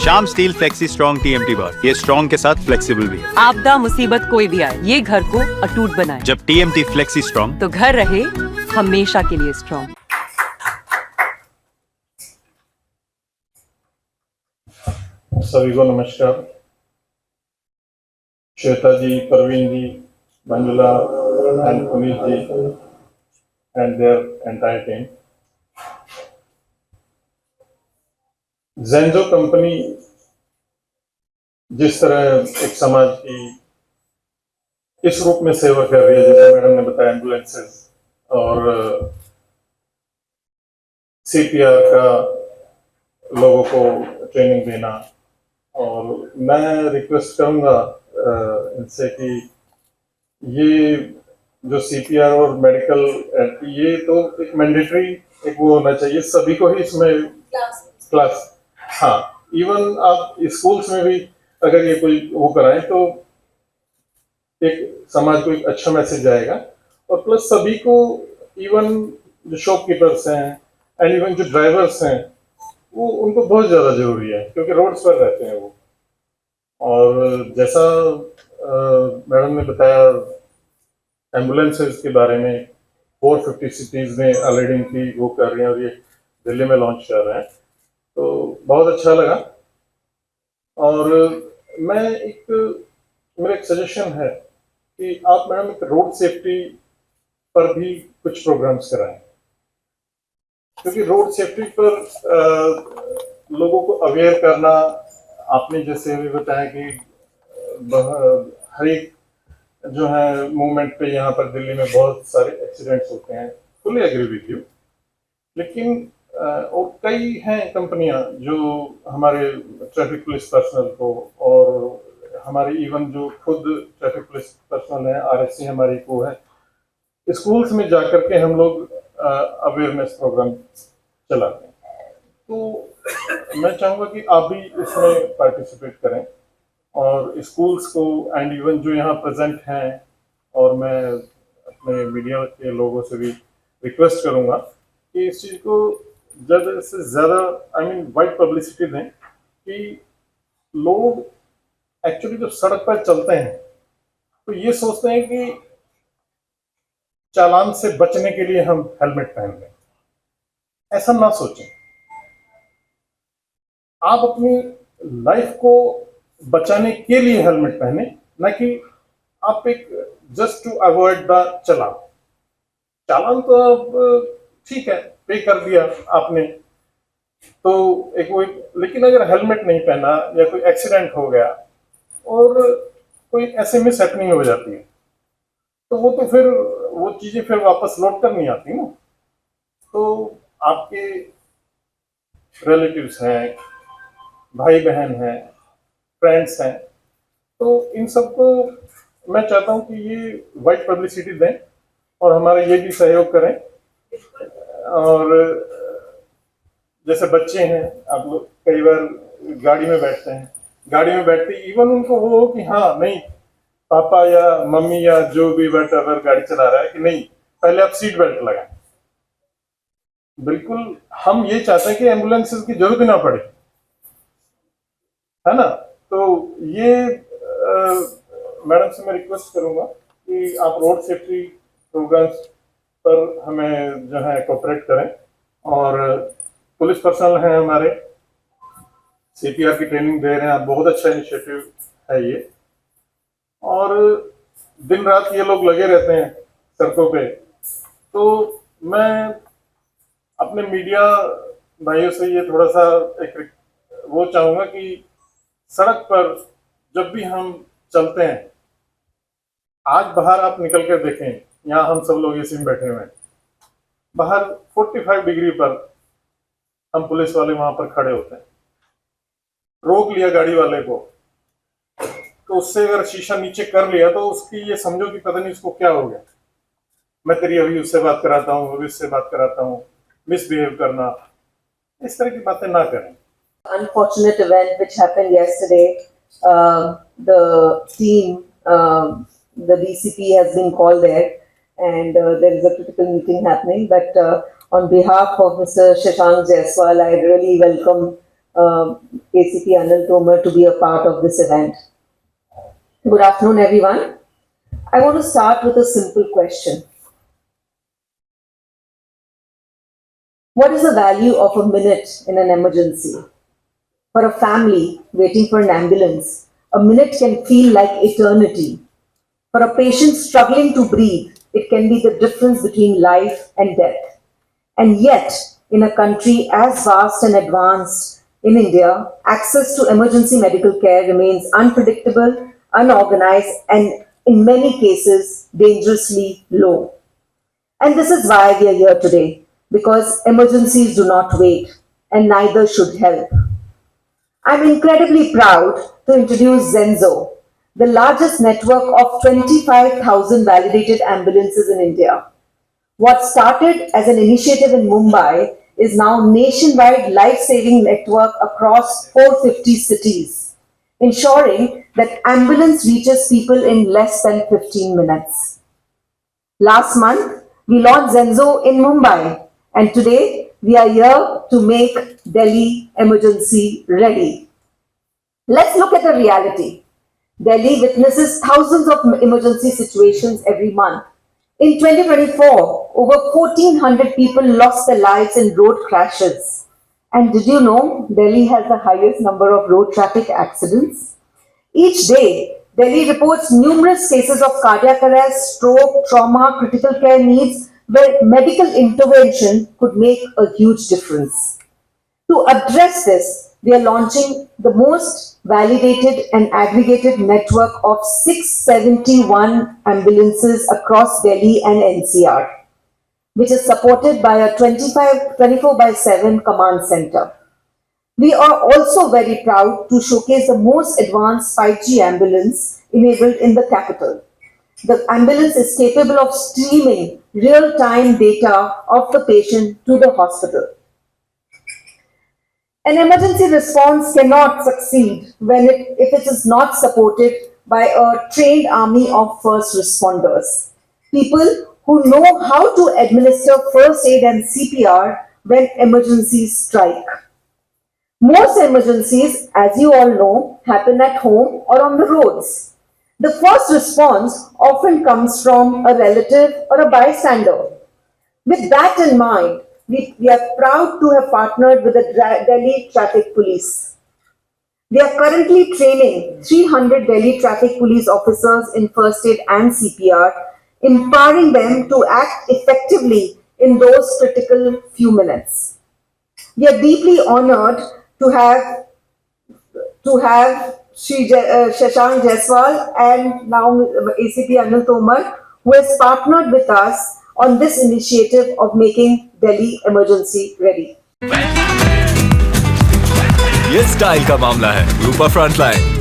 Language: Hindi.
Shyam steel flexi strong TMT बार, ये स्ट्रॉन्ग के साथ फ्लेक्सिबल भी है। आपदा मुसीबत कोई भी आए, ये घर को अटूट बनाए। जब टीएमटी फ्लेक्सी स्ट्रॉन्ग, तो घर रहे हमेशा के लिए स्ट्रॉन्ग। सभी को नमस्कार। Shweta ji, Parveen ji, Manjula and Puneet ji and their entire team. ज़ेंजो कंपनी जिस तरह एक समाज की इस रूप में सेवा कर रही है, जैसे मैडम ने बताया, एम्बुलेंसेस और सीपीआर का लोगों को ट्रेनिंग देना, और मैं रिक्वेस्ट करूंगा इनसे कि ये जो सीपीआर और मेडिकल, ये तो एक मैंडेटरी एक वो होना चाहिए, सभी को ही इसमें क्लास। हाँ, इवन आप स्कूल्स में भी अगर ये कोई वो कराएं तो एक समाज को एक अच्छा मैसेज जाएगा। और प्लस सभी को, इवन जो शॉपकीपर्स हैं एंड इवन जो ड्राइवर्स हैं, वो उनको बहुत ज़्यादा ज़रूरी है क्योंकि रोड्स पर रहते हैं वो। और जैसा मैडम ने बताया एम्बुलेंसेस के बारे में, 450 सिटीज़ में ऑलरेडी इनकी वो कर रही हैं और ये दिल्ली में लॉन्च कर रहे हैं, तो बहुत अच्छा लगा। और मेरा एक सजेशन है कि आप मैडम एक रोड सेफ्टी पर भी कुछ प्रोग्राम्स कराएं, क्योंकि रोड सेफ्टी पर लोगों को अवेयर करना, आपने जैसे भी बताया कि हर एक जो है मूवमेंट पे यहाँ पर दिल्ली में बहुत सारे एक्सीडेंट्स होते हैं, फुली एग्री विद यू। लेकिन और कई हैं कंपनियां जो हमारे ट्रैफिक पुलिस पर्सनल को, और हमारे इवन जो खुद ट्रैफिक पुलिस पर्सनल है, आरएससी हमारी को है, स्कूल्स में जाकर के हम लोग अवेयरनेस प्रोग्राम चलाते हैं। तो मैं चाहूँगा कि आप भी इसमें पार्टिसिपेट करें और स्कूल्स को, एंड इवन जो यहाँ प्रेजेंट हैं, और मैं अपने मीडिया के लोगों से भी रिक्वेस्ट करूँगा कि इस चीज़ को ज़्यादा से ज़्यादा वाइड पब्लिसिटी दें कि लोग एक्चुअली जब सड़क पर चलते हैं तो ये सोचते हैं कि चालान से बचने के लिए हम हेलमेट पहन लें। ऐसा ना सोचें। आप अपनी लाइफ को बचाने के लिए हेलमेट पहने, ना कि आप एक जस्ट टू अवॉइड द चालान। चालान तो अब ठीक है, पे कर दिया आपने तो एक वो, लेकिन अगर हेलमेट नहीं पहना या कोई एक्सीडेंट हो गया और कोई ऐसे मिस हैपनिंग हो जाती है, तो वो तो फिर वो चीज़ें फिर वापस लौट कर नहीं आती ना। तो आपके रिलेटिव्स हैं, भाई बहन हैं, फ्रेंड्स हैं, तो इन सबको मैं चाहता हूँ कि ये वाइड पब्लिसिटी दें और हमारा ये भी सहयोग करें। और जैसे बच्चे हैं, आप लोग कई बार गाड़ी में बैठते हैं, गाड़ी में बैठते इवन उनको वो हो कि हाँ नहीं, पापा या मम्मी या जो भी अगर गाड़ी चला रहा है कि नहीं, पहले आप सीट बेल्ट लगाएं। बिल्कुल हम ये चाहते हैं कि एम्बुलेंसेस की जरूरत ही ना पड़े, है ना। तो ये मैडम से मैं रिक्वेस्ट करूंगा कि आप रोड सेफ्टी प्रोग्राम्स पर हमें जो है कोऑपरेट करें। और पुलिस पर्सनल हैं हमारे, सीपीआर की ट्रेनिंग दे रहे हैं आप, बहुत अच्छा इनिशिएटिव है ये। और दिन रात ये लोग लगे रहते हैं सड़कों पे। तो मैं अपने मीडिया भाइयों से ये थोड़ा सा एक वो चाहूँगा कि सड़क पर जब भी हम चलते हैं, आज बाहर आप निकल कर देखें, यहाँ हम सब लोग एसी में बैठे हुए हैं, बाहर 45 डिग्री पर हम पुलिस वाले वहां पर खड़े होते हैं, रोक लिया गाड़ी वाले को, तो उससे अगर शीशा नीचे कर लिया तो उसकी ये समझो कि पता नहीं उसको क्या हो गया, मैं तेरी अभी उससे बात कराता हूँ, अभी उससे बात कराता हूँ, मिसबिहेव करना, इस तरह की बातें ना करें। Unfortunate event which happened yesterday. The team, the DCP has been called there, and there is a critical meeting happening. But on behalf of Mr. Shashank Jaiswal, I really welcome ACP Anil Tomar to be a part of this event. Good afternoon, everyone. I want to start with a simple question. What is the value of a minute in an emergency? For a family waiting for an ambulance, a minute can feel like eternity. For a patient struggling to breathe, it can be the difference between life and death. And yet, in a country as vast and advanced in India, access to emergency medical care remains unpredictable, unorganized, and in many cases, dangerously low. And this is why we are here today, because emergencies do not wait, and neither should help. I'm incredibly proud to introduce Zenzo, the largest network of 25,000 validated ambulances in India. What started as an initiative in Mumbai is now a nationwide life-saving network across 450 cities, ensuring that ambulance reaches people in less than 15 minutes. Last month, we launched Zenzo in Mumbai, and today we are here to make Delhi emergency ready. Let's look at the reality. Delhi witnesses thousands of emergency situations every month. In 2024, over 1,400 people lost their lives in road crashes. And did you know Delhi has the highest number of road traffic accidents? Each day, Delhi reports numerous cases of cardiac arrest, stroke, trauma, critical care needs, where medical intervention could make a huge difference. To address this, we are launching the most validated and aggregated network of 671 ambulances across Delhi and NCR, which is supported by a 24/7 command center. We are also very proud to showcase the most advanced 5G ambulance enabled in the capital. The ambulance is capable of streaming real-time data of the patient to the hospital. An emergency response cannot succeed if it is not supported by a trained army of first responders, people who know how to administer first aid and CPR when emergencies strike. Most emergencies, as you all know, happen at home or on the roads. The first response often comes from a relative or a bystander. With that in mind, we are proud to have partnered with the Delhi Traffic Police. We are currently training 300 Delhi Traffic Police officers in first aid and CPR, empowering them to act effectively in those critical few minutes. We are deeply honored to have Shri Shashank Jaiswal and now ACP Anil Tomar, who has partnered with us on this initiative of making Delhi emergency ready. ये स्टाइल का मामला है, रूपा फ्रंटलाइन।